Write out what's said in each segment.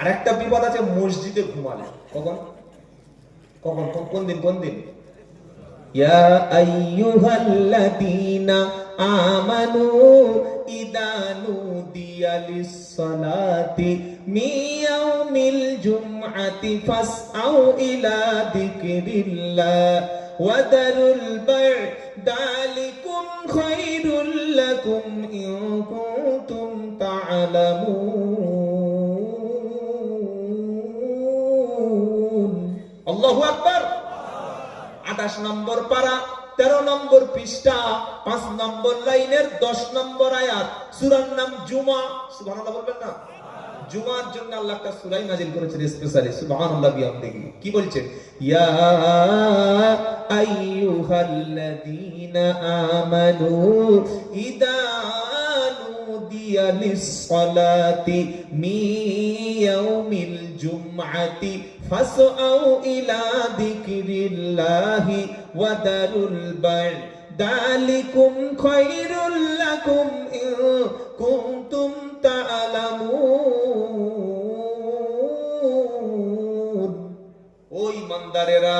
আর একটা বিপদ আছে মসজিদে ঘুমালে। কখন কখন কোন দিন? ইয়া আইয়ুহাল্লাযীনা আমানু ইযা নুদিয়া লিস-সালাতি মিন ইয়াউমিল জুমআতি ফাসআউ ইলা যিকরিল্লাহ ওয়া দারুল বায়' যালিকুম খায়রুল লাকুম ইন কুনতুম তা'লামুন। আল্লাহু আকবার। 28 নম্বর পারা, 13 নম্বর পৃষ্ঠা, 5 নম্বর লাইনের 10 নম্বর আয়াত। সূরার নাম জুমা। সুবহানাল্লাহ বলবেন না? জুমার জন্য আল্লাহ একটা সূরা নাযিল করেছেন স্পেশালি। সুবহানাল্লাহ বিহামদিহি। কি বলছেন? ইয়া আইয়ুহাল্লাযীনা আমানু ইযা নুদিয়া লিস-সালাতি মিন ইয়াউমিল জুমআতি ফাসআউ ইলা যিকরিল্লাহি ওয়া দারুল বায়' যালিকুম খায়রুল লাকুম ইন কুনতুম তা'লামুন। ওই ইমানদারেরা,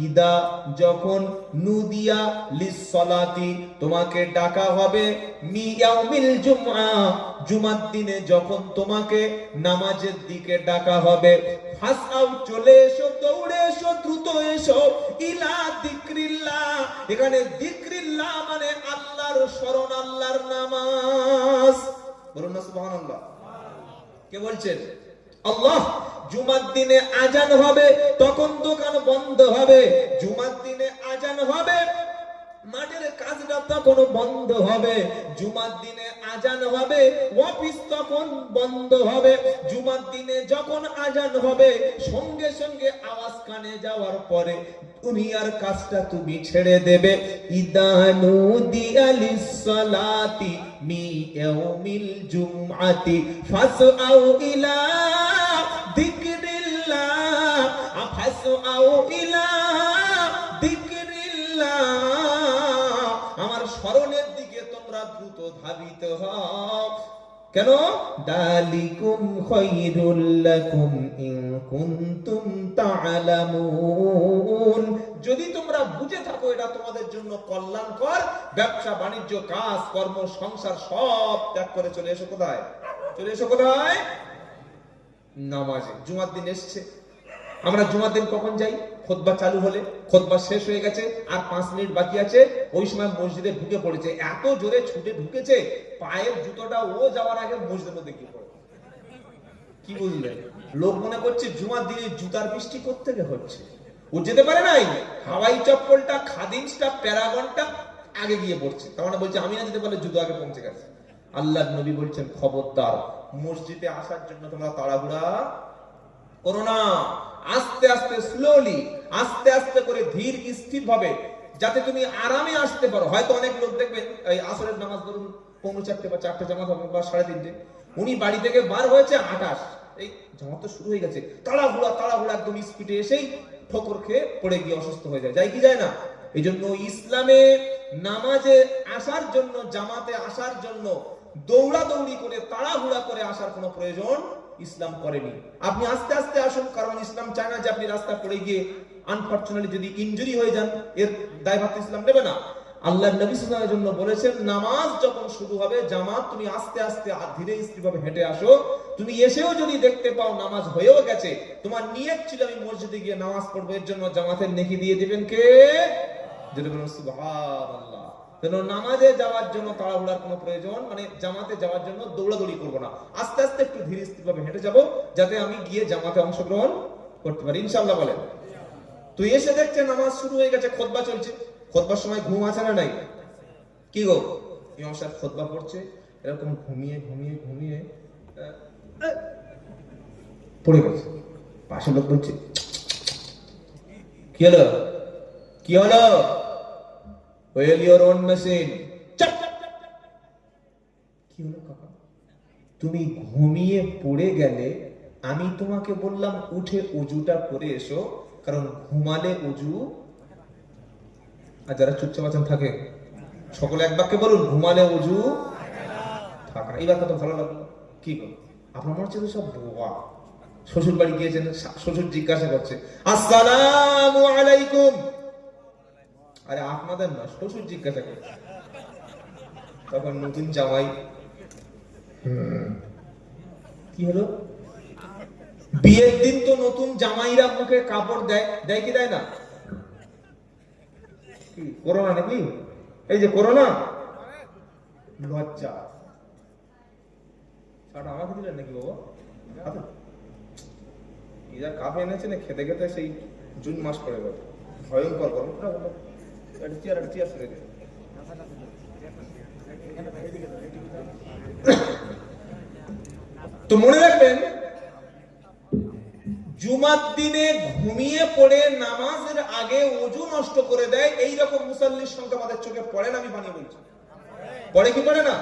ইদা যখন, নুদিয়া লিস-সালাতি তোমাকে ডাকা হবে, মি ইয়াউমিল জুমআ জুমার দিনে যখন তোমাকে নামাজের দিকে ডাকা হবে, ফাসআউ চলে এসো, দৌড়ে এসো, দ্রুত এসো, ইলা যিকরিল্লাহ। এখানে যিকরিল্লাহ মানে আল্লাহর স্মরণ, আল্লাহর নামাজ। বলুন না সুবহানাল্লাহ। কে বলছেন? আল্লাহ। জুমার দিনে আজান হবে, তখন দোকান বন্ধ হবে। জুমার দিনে আজান হবে, মাঠের কাজটা তখন বন্ধ হবে। জুমার দিনে আজান হবে, অফিস তখন বন্ধ হবে। জুমার দিনে যখন আজান হবে, সঙ্গে সঙ্গে আওয়াজ কানে যাওয়ার পরে দুনিয়ার কাজটা তুমি ছেড়ে দেবে। ইদা নুদিয়া লিস-সালাতি মি ইয়াউমিল জুমআতি ফাসআউ ইলা যিকরিল্লাহ ফাসআউ ইলা যিকরিল্লাহ। আমার স্মরণের দিকে তোমরা দ্রুত ধাবিত হও। কেন? যালিকুম খায়রুল লাকুম ইন কুনতুম তা'লামুন। যদি তোমরা বুঝে থাকো এটা তোমাদের জন্য কল্যাণকর। ব্যবসা বাণিজ্য, কাজ কর্ম, সংসার সব ত্যাগ করে চলে এসো কোথায়? চলে এসো কোথায়? নামাজে। জুমার দিন এসছে, আমরা জুমার দিন কখন যাই? খুতবা চালু হলে, খুতবা শেষ হয়ে গেছে, আর 5 মিনিট বাকি আছে, ওই সময় মসজিদে ঢুকে পড়েছে। এত জোরে ছুটে ঢুকেছে, পায়ের জুতোটা ও যাওয়ার আগে মসজিদের মধ্যে গিয়ে পড়ে। কি বুঝলেন? লোক মনে করছে জুমার দিনে জুতার বৃষ্টি কোত্থেকে হচ্ছে। ও যেতে পারে নাই, হাওয়াই চপ্পলটা, খাদিমসটা, প্যারাগনটা আগে গিয়ে পড়ছে। তার মানে বলছে আমি না যেতে পারলে জুতো আগে পৌঁছে গেছে। আল্লাহর নবী বলছেন, খবরদার, মসজিদে আসার জন্য তোমরা তাড়াহুড়া করো না। আস্তে আস্তে, স্লোলি, আস্তে আস্তে করে, ধীর স্থির ভাবে, যাতে তুমি আরামে আসতে পারো। হয়তো অনেক লোক দেখবেন এই আসরের নামাজ ধরুন 4:45 বা 4টে জামাত হবে বা 3:30, উনি বাড়ি থেকে বার হয়েছে 28, এই জামাত তো শুরু হয়ে গেছে, তাড়াহুড়া একদম স্পিডে এসেই ঠোকর খেয়ে পড়ে গিয়ে অসুস্থ হয়ে যায়। কি যায় না? এই জন্য ইসলামে নামাজে আসার জন্য, জামাতে আসার জন্য দৌড়াদৌড়ি করে, তাড়াহুড়া করে আসার কোনো প্রয়োজন ইসলাম করেনি। আপনি আস্তে আস্তে আসুন, কারণ ইসলাম চায় না যে আপনি রাস্তা পড়ে গিয়ে আনফরচুনেটলি যদি ইনজুরি হয়ে যান, এর দায়ভার ইসলাম নেবে না। আল্লাহর নবী সাল্লাল্লাহু আলাইহি ওয়াসাল্লামের জন্য বলেছেন, নামাজ যখন শুরু হবে, জামাত, তুমি আস্তে আস্তে ধীরে স্থিরভাবে হেঁটে আসো। তুমি এসেও যদি দেখতে পাও নামাজ হয়েও গেছে, তোমার নিয়ত ছিল আমি মসজিদে গিয়ে নামাজ পড়বো, এর জন্য জামাতের নেকি দিয়ে দিবেন কে? যদি বলেন সুবহানাল্লাহ। যেন নামাজে যাওয়ার জন্য তাড়াহুড়ার কোনো প্রয়োজন, মানে জামাতে যাওয়ার জন্য দৌড়াদৌড়ি করবো না। আস্তে আস্তে একটু ধীরে স্থিরভাবে হেঁটে যাবো, যাতে আমি গিয়ে জামাতে অংশগ্রহণ করতে পারি, ইনশাআল্লাহ। বলেন। তুই এসে দেখছে নামাজ শুরু হয়ে গেছে, খুতবা চলছে। খুতবার সময় ঘুম আছে না নাই? কি গো, ইমাম সাহেব খুতবা পড়ছে, এরকম ঘুমিয়ে ঘুমিয়ে ঘুমিয়ে পড়ে গেছে। পাশে লোক বলছে, কি হলো? কি হলো? Well your own machine. কি হলো কাকা? তুমি ঘুমিয়ে পড়ে গেলে, আমি তোমাকে বললাম উঠে উজুটা করে এসো, কারণ ঘুমালে উজু। আর যারা চুপচাপ আছেন থাকে, সকলে এক বাক্যে বলুন, ঘুমালে উজু থাকা। এই বাক্য তো ভালো লাগলো। কি করো? আপনার মনে হচ্ছে সব বোবা, শ্বশুর বাড়ি গিয়েছেন, শ্বশুর জিজ্ঞাসা করছে আসসালামু আলাইকুম, আরে আপনাদের না, শ্বশুর জিজ্ঞাসা করছে। তখন নতুন জামাই কি হলো, বিয়ের দিন তো নতুন জামাইরা মুখে কাপড় দেয়, দেয় কি দেয় না? কি করোনা নাকি? এই যে করোনা, লজ্জা আমাকে দিলেন নাকি বাবা? যা কাপ এনেছে না, খেতে খেতে সেই জুন মাস পড়ে গেল, ভয়ঙ্কর গরম। তো মনে রাখবেন, জুমার দিনে ঘুমিয়ে পড়ে নামাজের আগে ওযু নষ্ট করে দেয়, এইরকম মুসাল্লির সংখ্যা আমাদের চোখে পড়ে না? আমি বানিয়ে বলছি, পড়ে কি পড়ে না?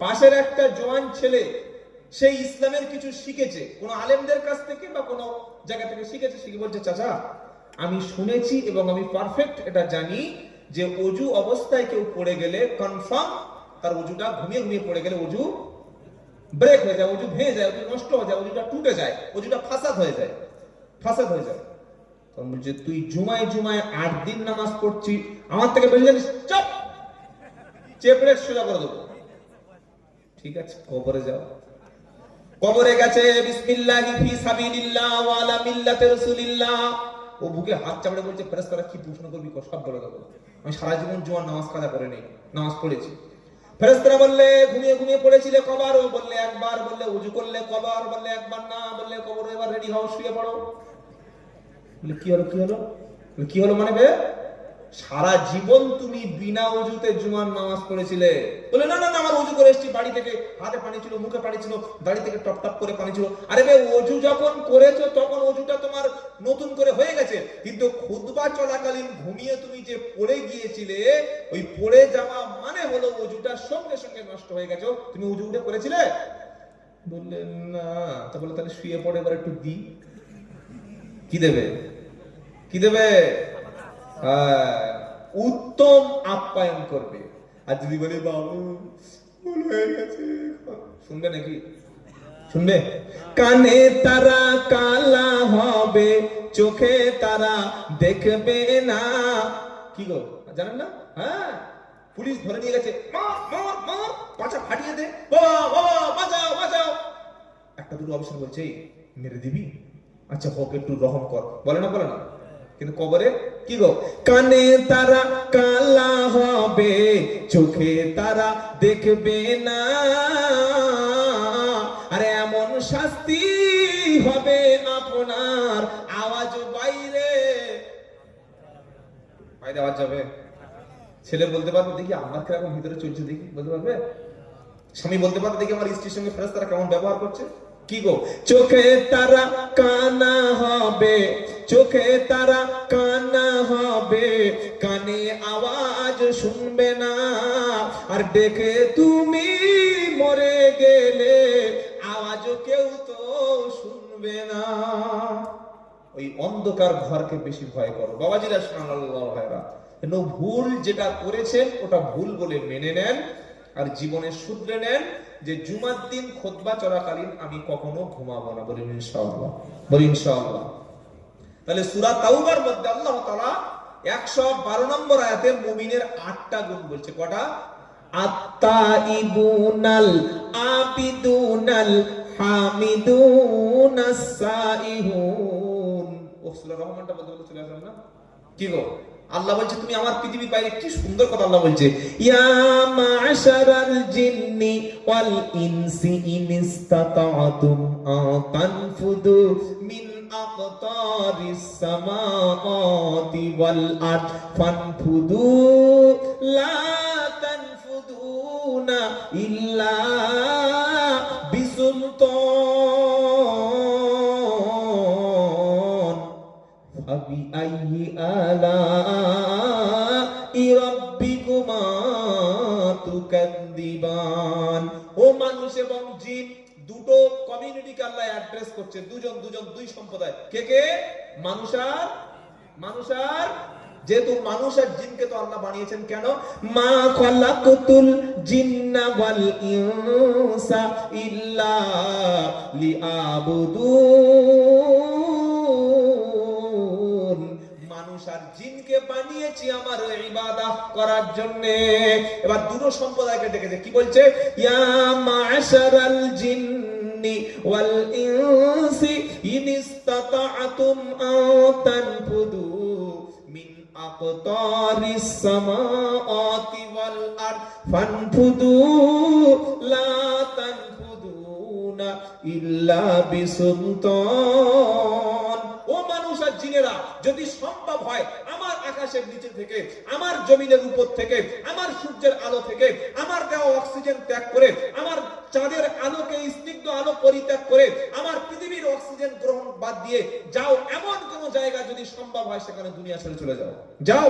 পাশের একটা জওয়ান ছেলে, সেই ইসলামের কিছু শিখেছে কোন আলেমদের কাছ থেকে বা কোন জায়গা থেকে শিখেছে, শিখে বলছে চাচা আমি শুনেছি এবং আমি পারফেক্ট এটা জানি যে ওযু অবস্থায় কেউ পড়ে গেলে কনফার্ম তার ওযুটা, ঘুমিয়ে ঘুমিয়ে পড়ে গেলে ওযু ব্রেক হয়ে যায়, ওযু ভেঙে যায়, ওযু নষ্ট হয়ে যায়, ওযুটা টুটে যায়, ওযুটা ফাসাদ হয়ে যায়, ফাসাদ হয়ে যায়। তখন বলছে তুই জুমায় জুমায় 8 দিন নামাজ পড়ছিস, আমার থেকে বেশি জানিস, চুপ, চেপড়ে সোজা করে দেবো। ঠিক আছে, কবরে যাও। কবরে গেছে, বিসমিল্লাহি ফি সাবিলিল্লাহ ওয়া আলা মিল্লাতি রাসূলিল্লাহ, ও বুকে হাত চাপড়ে বলছে ফেরেশতারা কি প্রশ্ন করবি সব বলে দেবো, আমি সারা জীবন জুমার নামাজ কাজা করে নেই, নামাজ পড়েছি। ফেরেশতারা বললে ঘুমিয়ে ঘুমিয়ে পড়েছিলে কবার? ও বললে একবার। বললে ওযু করলে কবার? বললে একবার না। বললে কবরে এবার রেডি হও, শুয়ে পড়ো। বলে কি হলো, কি হলো? কি হলো মানে বে, সারা জীবন তুমি বিনা ওযুতে জুমার নামাজ পড়েছিলে। বলে না না না, আমার ওযু করে এসেছি, বাড়ি থেকে হাতে পানি ছিল, মুখে পানি ছিল, দাড়ি থেকে টপ টপ করে পানি ছিল। আরে বে, ওযু যখন করেছো তখন ওযুটা তোমার নতুন করে হয়ে গেছে, কিন্তু খুতবা চলাকালীন ঘুমিয়ে তুমি যে পড়ে গিয়েছিলে, ওই পড়ে যাওয়া মানে হলো ওযুটা সঙ্গে সঙ্গে নষ্ট হয়ে গেছে। তুমি ওযু উঠে করেছিলে? বললে না। তা বলে তাহলে শুয়ে পড়ে এবার একটু দি। কি দেবে? কি দেবে? উত্তম আপ্যায়ন করবে। আর যদি বলে বাবু ভুল হয়ে গেছে, শুনবে নাকি? শুনবে? কানে তারা কালা হবে, চোখে তারা দেখবে না। কি গো, জানেন না? হ্যাঁ, পুলিশ ধরে নিয়ে গেছে, মার মার মার, পাছা ফাটিয়ে দে, বাবা বাবা বাঁচাও বাঁচাও। একটা দুটো অফিসার বলছে মেরে দিবি, আচ্ছা হোক একটু রহম কর, বলে না? বলে না? কিন্তু কবরে কি গো, কানে তারা কালা হবে, চোখে তারা দেখবে না। আরে এমন শাস্তি হবে আপনার, আওয়াজ বাইরে বাইরে আওয়াজ যাবে। ছেলে বলতে পারবে দেখি আমার কিরকম ভিতরে চলছে, দেখি বলতে পারবে? স্বামী বলতে পারবে দেখি আমার স্ত্রীর সঙ্গে ফেরেশতারা কেমন ব্যবহার করছে। কি গো, চোখে তারা কানা হবে, চোখে তারা কানা হবে, কানে আওয়াজ শুনবে না। আর দেখে তুমি মরে গেলে আওয়াজ কেউ তো শুনবে না। ওই অন্ধকার ঘরকে বেশি ভয় করো বাবাজিরা, সুবহানাল্লাহ ভাইরা। কেন ভুল যেটা করেছেন ওটা ভুল বলে মেনে নেন, আর জীবনে শুধরে নেন যে জুমার দিন খুতবা চলাকালীন আমি কখনো ঘুমাবো না। বলি ইনশাআল্লাহ, বলি ইনশাআল্লাহ। তাহলে সূরা তাওবার মধ্যে আল্লাহ তাআলা 112 নম্বর আয়াতে মুমিনের 8টা গুণ বলছে। কটা? আত-তাইবুনাল আবিদুনাল হামিদুনাস সাইহুন। ও সূরা রহমানটা বলতে বলতে চলে আসেন না? কি গো, আল্লাহ বলছে তুমি আমার পৃথিবীর বাইরে, কি সুন্দর কথা আল্লাহ বলছে, ইয়া মা'শারাল জিন্নি ওয়াল ইনসি ইনিস্তাতা'তুম আতানফুদু মিন আকতারিস সামাওয়াতি ওয়াল আরদ ফানফুদু লা তানফুদুনা ইল্লা বিসুলতান ফাবি আইয়ি আলা'i রাব্বিকুমা তুকাদ্দিবান। ও মানুষ এবং জিন, দুটো কমিউনিটিকে আল্লাহ অ্যাড্রেস করছে, দুজন দুজন, দুই সম্প্রদায়। কে কে? মানুষ আর যেহেতু মানুষ আর জিনকে তো আল্লাহ বানিয়েছেন কেন? মা খালাকতুল জিন্না ওয়াল ইনসা ইল্লা লিআবুদুন। জিনকে বানিয়েছি আমার ইবাদত করার জন্য। এবার দুটো সম্প্রদায়কে ডেকেছে, কি বলছে? ইয়া মা'শারাল জিন্নি ওয়াল ইনসি ইন ইসতাতা'তুম আন তানফুদু মিন আকতারিস সামাওয়াতি ওয়াল আরদ ফানফুদু লা তানফুদুনা ইল্লা বিসুলতান। ও মানুষ আর জিনেরা, যদি সম্ভব হয় আমার আকাশের নিচে থেকে, আমার জমিনের উপর থেকে, আমার সূর্যের আলো থেকে, আমার দেওয়া অক্সিজেন ত্যাগ করে, আমার চাঁদের আলোকে স্নিগ্ধ আলো পরিত্যাগ করে, আমার পৃথিবীর অক্সিজেন গ্রহণ বাদ দিয়ে যাও এমন কোন জায়গা যদি সম্ভব হয়, সেখানে দুনিয়া ছেড়ে চলে যাও। যাও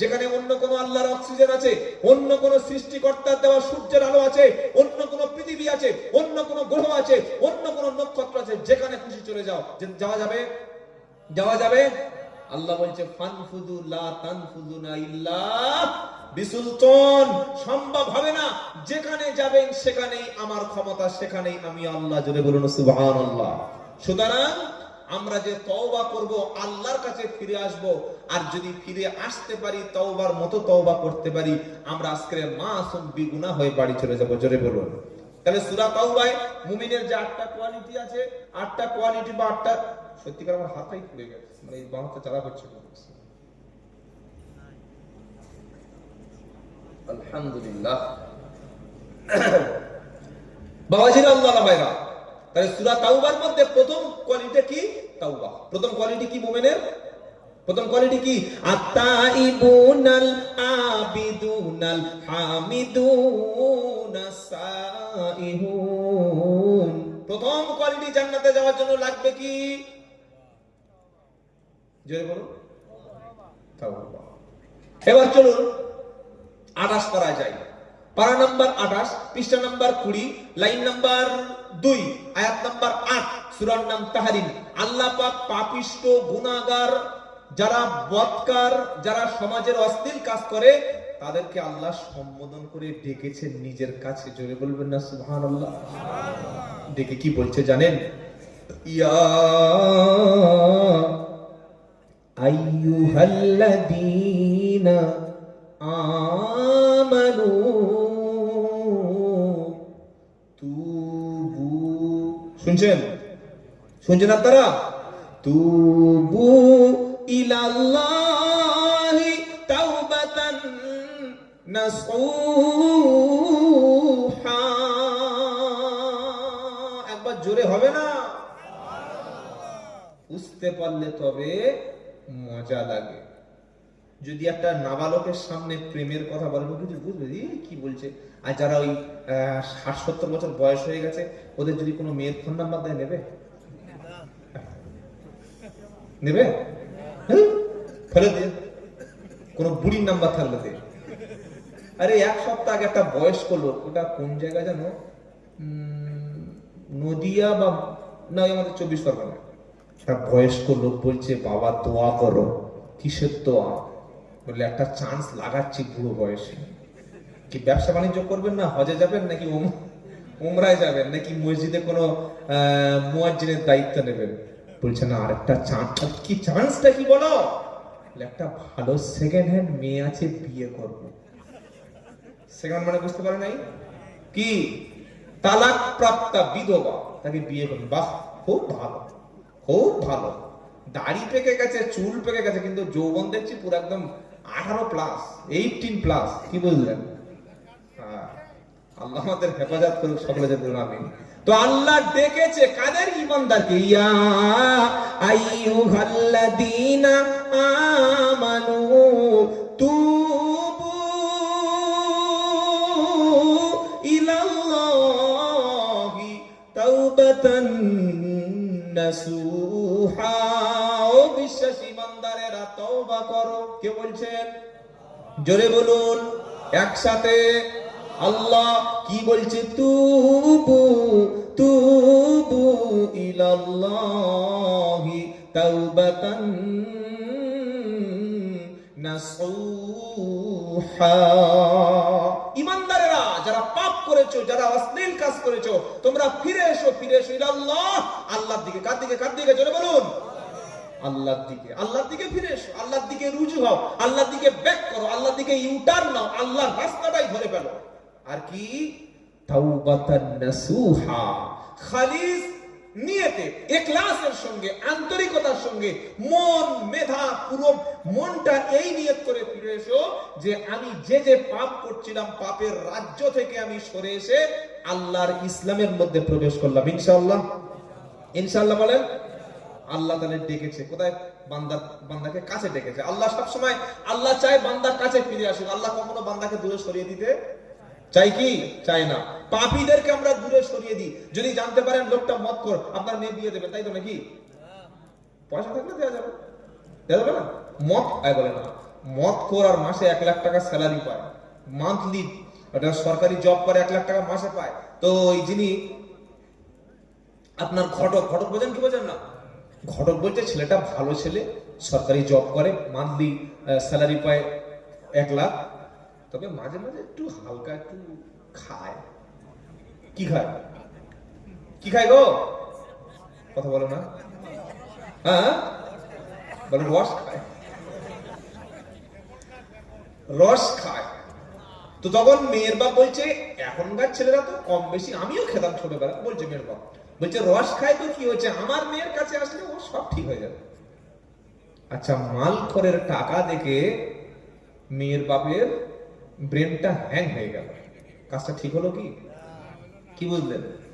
যেখানে অন্য কোন আল্লাহর অক্সিজেন আছে, অন্য কোন সৃষ্টিকর্তার দেওয়া সূর্যের আলো আছে, অন্য কোন পৃথিবী আছে, অন্য কোন গ্রহ আছে, অন্য কোন নক্ষত্র আছে, যেখানে খুশি চলে যাও। যাওয়া যাবে? যাওয়া যাবে? আল্লাহ বলছে ফানফুদু লা তানফুদুনা ইল্লা বিসুলতান। সম্ভব হবে না। যেখানে যাবেন সেখানেই আমার ক্ষমতা, সেখানেই আমি আল্লাহ। জোরে বলুন সুবহানাল্লাহ। সুতরাং আমরা যে তওবা করব, আল্লাহর কাছে ফিরে আসব, আর যদি ফিরে আসতে পারি, তওবার মতো তওবা করতে পারি, আমরা আজকে মাসুম বিগুনাহ হয়ে বাড়ি চলে যাব। জোরে বলুন। তাহলে সূরা তাওবায় মুমিনের যে 8টা কোয়ালিটি আছে, 8টা কোয়ালিটি বা 8টা, সত্যিকার আমার হাতটাই খুলে গেছে, মানে এই বাঁধটা চালা হচ্ছে। আলহামদুলিল্লাহ। বাবাজিরা, আল্লাহ ভাইরা, তাহলে সূরা তাওবার মধ্যে প্রথম কোয়ালিটি কি? তাওবা। প্রথম কোয়ালিটি কি মুমিনের? প্রথম কোয়ালিটি কি? আত-তাইবুনাল আবিদুনাল হামিদুনাস সাইহুন। প্রথম কোয়ালিটি জান্নাতে যাওয়ার জন্য লাগবে কি? জোরে বলুন, তাওবা। এবার চলুন 28 পারা যায়। পারা নাম্বার 28, পৃষ্ঠা নাম্বার 20, লাইন নাম্বার 2, আয়াত নাম্বার 8, সূরার নাম তাহরিম। আল্লাহ পাক পাপিষ্ট, গুনাহগার, যারা বদকার, যারা সমাজের অশ্লীল কাজ করে, তাদেরকে আল্লাহ সম্বোধন করে ডেকেছেন নিজের কাছে। জোরে বলবেন না সুবহানাল্লাহ। ডেকে কি বলছে জানেন? ইয়া আইয়ুহাল্লাযীনা আমানু তুবু। শুনছেন? শুনছেন আপনারা? তুবু ইলাল্লাহি তাওবাতান নাসুহা। একবার জোরে হবে না? বুঝতে পারলে তবে মজা লাগে। যদি একটা নাবালকের সামনে প্রেমের কথা বলেন, কিছু বুঝবে কি বলছে। আর যারা ওই 60-70 বছর বয়স হয়ে গেছে, ওদের যদি কোনো মেয়ের ফোন নাম্বার দেয়, নেবে? নেবে? ফেলে দিয়ে কোন বুড়ির নাম্বার থাকলে দে। আরে এক সপ্তাহ আগে একটা বয়স্ক লোক, ওটা কোন জায়গা জানো, নদিয়া বা না, আমাদের 24 পরগনা, একটা বয়স্ক লোক বলছে, বাবা দোয়া করো। কিসের দোয়া? বললে একটা চান্স লাগাচ্ছি বুড়ো বয়সে। কি ব্যবসা বাণিজ্য করবেন, না হজে যাবেন, নাকি উমরায় যাবেন, নাকি মসজিদে কোনো মুয়াজ্জিনের দায়িত্ব নেবেন? বলছে না, আরেকটা চান্স। কি চান্সটা কি বলো? একটা ভালো সেকেন্ড হ্যান্ড মেয়ে আছে, বিয়ে করব। সেকেন্ড মানে বুঝতে পারে নাই কি? তালাক প্রাপ্তা বিধবা, তাকে বিয়ে করবেন। বাহ, খুব ভালো, খুব ভালো। দাড়ি পেকে গেছে, চুল পেকে গেছে, কিন্তু যৌবন দেখছি পুরো একদম 18+, 18+। কি বুঝলেন? আল্লাহ আমাদের হেফাজত করুক, সকলে যাতে আমিন। তো আল্লাহ ডেকেছে কাদের? ঈমানদারকে। ইয়া আইয়ুহাল্লাযীনা আমানু তুবু ইলাল্লাহি তাওবাতান নাসুহা। ও বিশ্বাসী ঈমানদারেরা, তওবা করো। কে বলছেন? জোরে বলুন একসাথে। আল্লাহ কি বলছে? তুবু তুবু ইলাল্লাহি তাওবাতান নাসুহা। ঈমানদারেরা, যারা পাপ করেছো, যারা অশ্লীল কাজ করেছো, তোমরা ফিরে এসো, ফিরে এসো ইলাল্লাহ, আল্লাহর দিকে। কার দিকে? কার দিকে? জোরে বলুন আল্লাহর দিকে ফিরে এসো, আল্লাহর দিকে রুজু হও, আল্লাহর দিকে ব্যাক করো, আল্লাহর দিকে ইউটার্ন নাও, আল্লাহর রাস্তাটাই ধরে ফেলো। আর কি? তাওবাতান নাসুহা, খালিস নিয়তে, ইখলাসের সঙ্গে, আন্তরিকতার সঙ্গে, মন মেধা পুরো মনটা এই নিয়ত করে ফিরে এসো যে আমি যে যে পাপ করছিলাম, পাপের রাজ্য থেকে আমি সরে এসে আল্লাহর ইসলামের মধ্যে প্রবেশ করলাম। ইনশাআল্লাহ, ইনশাআল্লাহ বলেন। আল্লাহ তাআলা ডেকেছে কোথায়? বান্দাকে কাছে ডেকেছে। আল্লাহ সব সময় আল্লাহ চায় বান্দার কাছে ফিরে আসুক। আল্লাহ কখনো বান্দাকে দূরে সরিয়ে দিতে চাই কি? চাই না। পাপীদেরকে আমরা দূরে সরিয়ে দিই। যদি জানতে পারেন লোকটা মদখোর, আপনার মেয়ে বিয়ে দেবেন, তাই তো নাকি? পয়সা থাকলে দেওয়া যাবে, দেওয়া যাবে না? বলে না, মদখোর আর মাসে 1 লাখ টাকা স্যালারি পায়, মান্থলি, ওটা সরকারি জব করে 1 লাখ টাকা মাসে পায়। তো ওই যিনি আপনার ঘটক বোঝেন কি বোঝেন না? ঘটক বলছে ছেলেটা ভালো ছেলে, সরকারি জব করে, মান্থলি স্যালারি পায় 1 লাখ, তবে মাঝে মাঝে একটু হালকা একটু খায়। কি খায়? কি খায় গো? কথা বলো না? হ্যাঁ বলো, রস খায়, রস খায়। তো তখন মেয়ের বাপ বলছে, এখনকার ছেলেরা তো কম বেশি, আমিও খেতাম ছোটবেলা, বলছে মেয়ের বাপ, বলছে রস খায় তো কি হয়েছে, আমার মেয়ের কাছে আসলে ও সব ঠিক হয়ে যাবে। আচ্ছা, মালখোরের টাকা দেখে মেয়ের বাপের ব্রেনটা হ্যাং হয়ে গেল। কাজটা ঠিক হলো কি? কি বুঝলেন?